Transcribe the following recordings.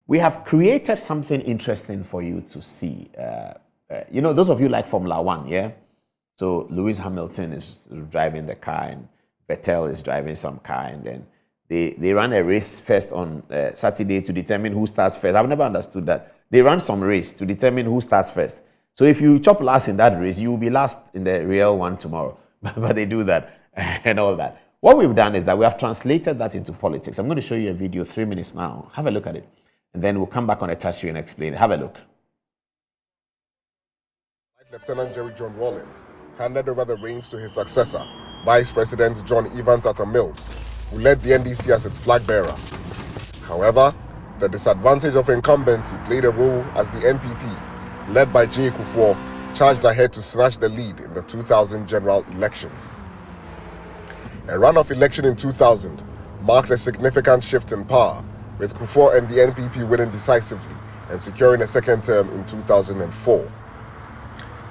we have created something interesting for you to see. Those of you like Formula One, yeah? So Lewis Hamilton is driving the car and Vettel is driving some car, and then they run a race first on Saturday to determine who starts first. I've never understood that. They run some race to determine who starts first. So if you chop last in that race, you will be last in the real one tomorrow. But they do that and all that. What we've done is that we have translated that into politics. I'm going to show you a video, 3 minutes now. Have a look at it. And then we'll come back on a touch screen and explain it. Have a look. Lieutenant Jerry John Rawlings handed over the reins to his successor, Vice President John Evans Atta Mills, who led the NDC as its flag bearer. However, the disadvantage of incumbency played a role as the NPP, led by J. Kufuor, charged ahead to snatch the lead in the 2000 general elections. A runoff election in 2000 marked a significant shift in power, with Kufuor and the NPP winning decisively and securing a second term in 2004.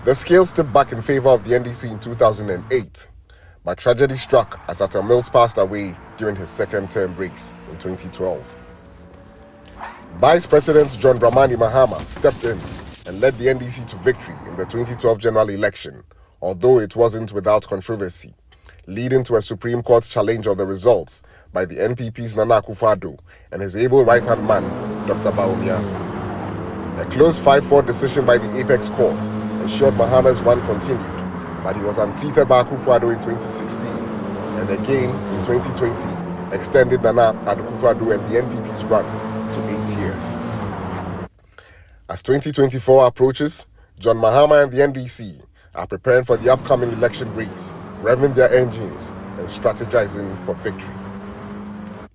The scales tipped back in favor of the NDC in 2008, but tragedy struck as Atta Mills passed away during his second term race in 2012. Vice President John Dramani Mahama stepped in and led the NDC to victory in the 2012 general election, although it wasn't without controversy, leading to a Supreme Court challenge of the results by the NPP's Nana Akufo-Addo and his able right-hand man, Dr. Bawumia. A close 5-4 decision by the Apex Court ensured Mahama's run continued, but he was unseated by Akufo-Addo in 2016, and again in 2020 extended Nana Akufo-Addo and the NPP's run to 8 years. As 2024 approaches, John Mahama and the NDC are preparing for the upcoming election race, revving their engines and strategizing for victory.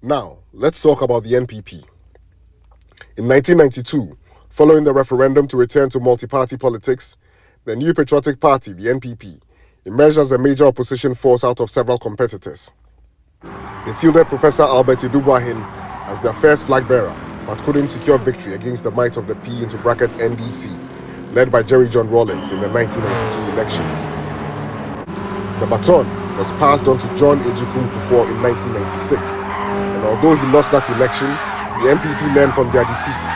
Now, let's talk about the NPP. In 1992, following the referendum to return to multi-party politics, the New Patriotic Party, the NPP, emerged as a major opposition force out of several competitors. They fielded Professor Albert Idubuahin as their first flag bearer, but couldn't secure victory against the might of the P into bracket NDC, led by Jerry John Rawlings in the 1992 elections. The baton was passed on to John Ejikun Kufuor in 1996, and although he lost that election, the NPP learned from their defeat.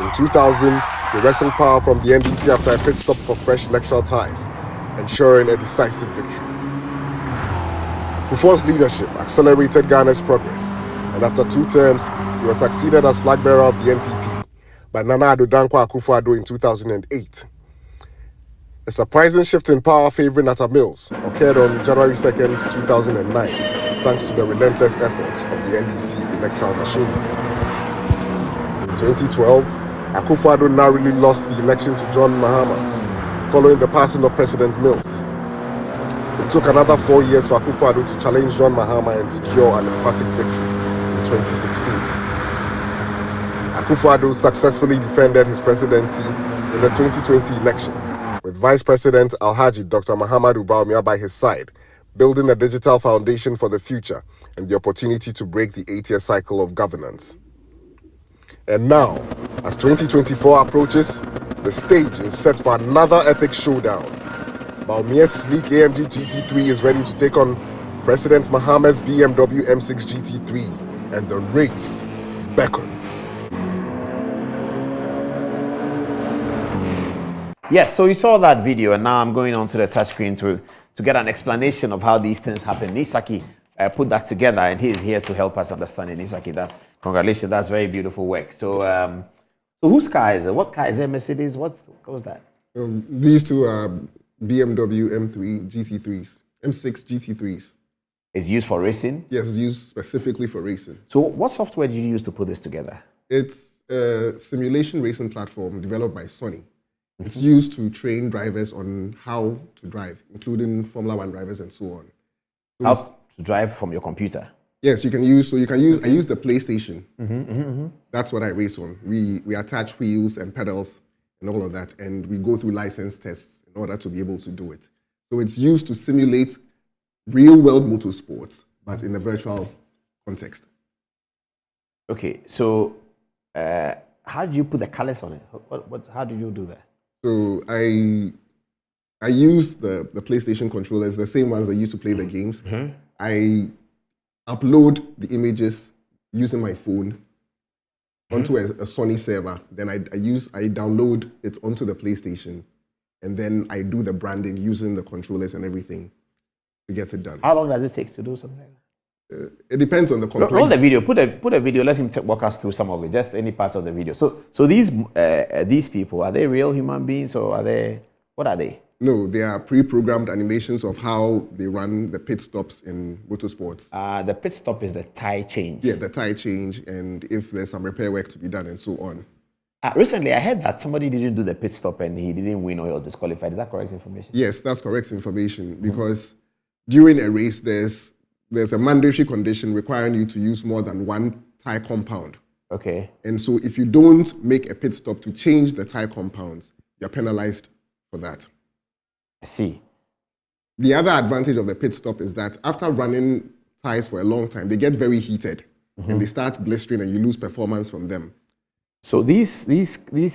In 2000, they wrestled power from the NDC after a pit stop for fresh electoral ties, ensuring a decisive victory. Kufuor's leadership accelerated Ghana's progress, and after 2 terms, he was succeeded as flag bearer of the NPP by Nana Addo Dankwa Akufo-Addo in 2008. A surprising shift in power favoring Atta Mills occurred on January 2nd, 2009, thanks to the relentless efforts of the NDC electoral machine. In 2012, Akufo-Addo narrowly lost the election to John Mahama following the passing of President Mills. It took another 4 years for Akufo-Addo to challenge John Mahama and secure an emphatic victory in 2016. Akufo-Addo successfully defended his presidency in the 2020 election, with Vice President Alhaji Dr. Mahamudu Bawumia by his side, building a digital foundation for the future and the opportunity to break the 8-year cycle of governance. And now, as 2024 approaches, the stage is set for another epic showdown. Bawumia's sleek AMG GT3 is ready to take on President Mahama's BMW M6 GT3, and the race beckons. Yes, so you saw that video, and now I'm going on to the touchscreen to get an explanation of how these things happen. Nii Saki put that together, and he is here to help us understand it. Nii Saki, congratulations, that's very beautiful work. So, so whose car is it? What car is it? Mercedes? What was that? These two are BMW M3 GT3s, M6 GT3s. It's used for racing? Yes, it's used specifically for racing. So what software did you use to put this together? It's a simulation racing platform developed by Sony. It's used to train drivers on how to drive, including Formula One drivers and so on. So how to drive from your computer? Yes, you can use. So I use the PlayStation. That's what I race on. We attach wheels and pedals and all of that, and we go through license tests in order to be able to do it. So it's used to simulate real-world motorsports, but in a virtual context. Okay, so how do you put the colors on it? How do you do that? So I use the PlayStation controllers, the same ones I use to play the games. I upload the images using my phone, onto a Sony server. Then I download it onto the PlayStation, and then I do the branding using the controllers and everything to get it done. How long does it take to do something like that? It depends on the complexity. Roll the video. Put a video. Let him walk us through some of it. Just any parts of the video. So these people, are they real human beings or what are they? No, they are pre-programmed animations of how they run the pit stops in motorsports. The pit stop is the tire change. Yeah, the tire change, and if there's some repair work to be done and so on. Recently, I heard that somebody didn't do the pit stop and he didn't win or he was disqualified. Is that correct information? Yes, that's correct information, because during a race, there's a mandatory condition requiring you to use more than one tire compound. Okay. And so if you don't make a pit stop to change the tire compounds, you're penalized for that. I see. The other advantage of the pit stop is that after running tires for a long time, they get very heated and they start blistering and you lose performance from them. So these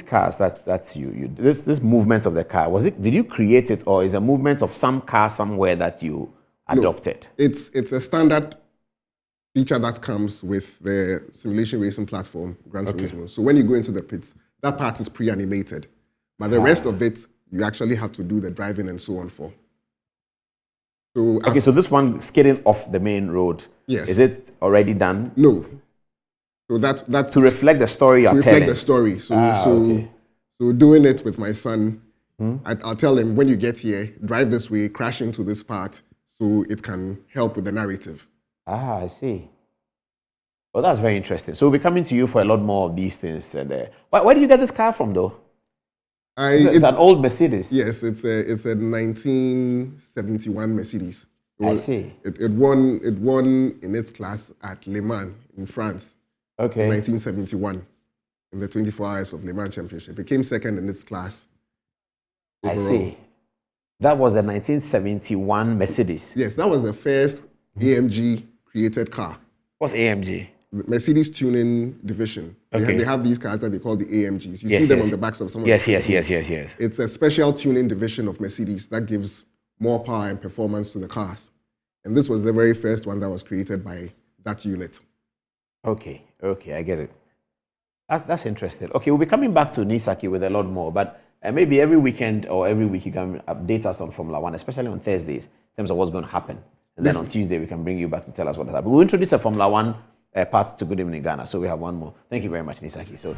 cars that's this movement of the car, did you create it or is a movement of some car somewhere that you adopted? No, it's a standard feature that comes with the simulation racing platform, Gran Turismo. So when you go into the pits, that part is pre-animated. But the rest of it, you actually have to do the driving and so on for. So so this one skidding off the main road, yes. Is it already done? No. So that's to reflect the story you're telling. To reflect the story. So doing it with my son, I'll tell him, when you get here, drive this way, crash into this part, so it can help with the narrative. I see. Well, that's very interesting. So we'll be coming to you for a lot more of these things. And where did you get this car from, though? It's an old Mercedes. Yes, it's a 1971 Mercedes. I see. It won in its class at Le Mans in France. Okay. 1971 in the 24 Hours of Le Mans Championship. It came second in its class. Overall. I see. That was the 1971 Mercedes. Yes, that was the first AMG created car. What's AMG? Mercedes Tuning Division. They have these cars that they call the AMGs. You see them on the backs of some of the yes. It's a special tuning division of Mercedes that gives more power and performance to the cars. And this was the very first one that was created by that unit. Okay, I get it. That's interesting. Okay, we'll be coming back to Nii Saki with a lot more, but maybe every weekend or every week you can update us on Formula One, especially on Thursdays, in terms of what's going to happen. And then on Tuesday, we can bring you back to tell us what has happened. We'll introduce a Formula One part to Good Evening Ghana, so we have one more. Thank you very much, Nii Saki. So.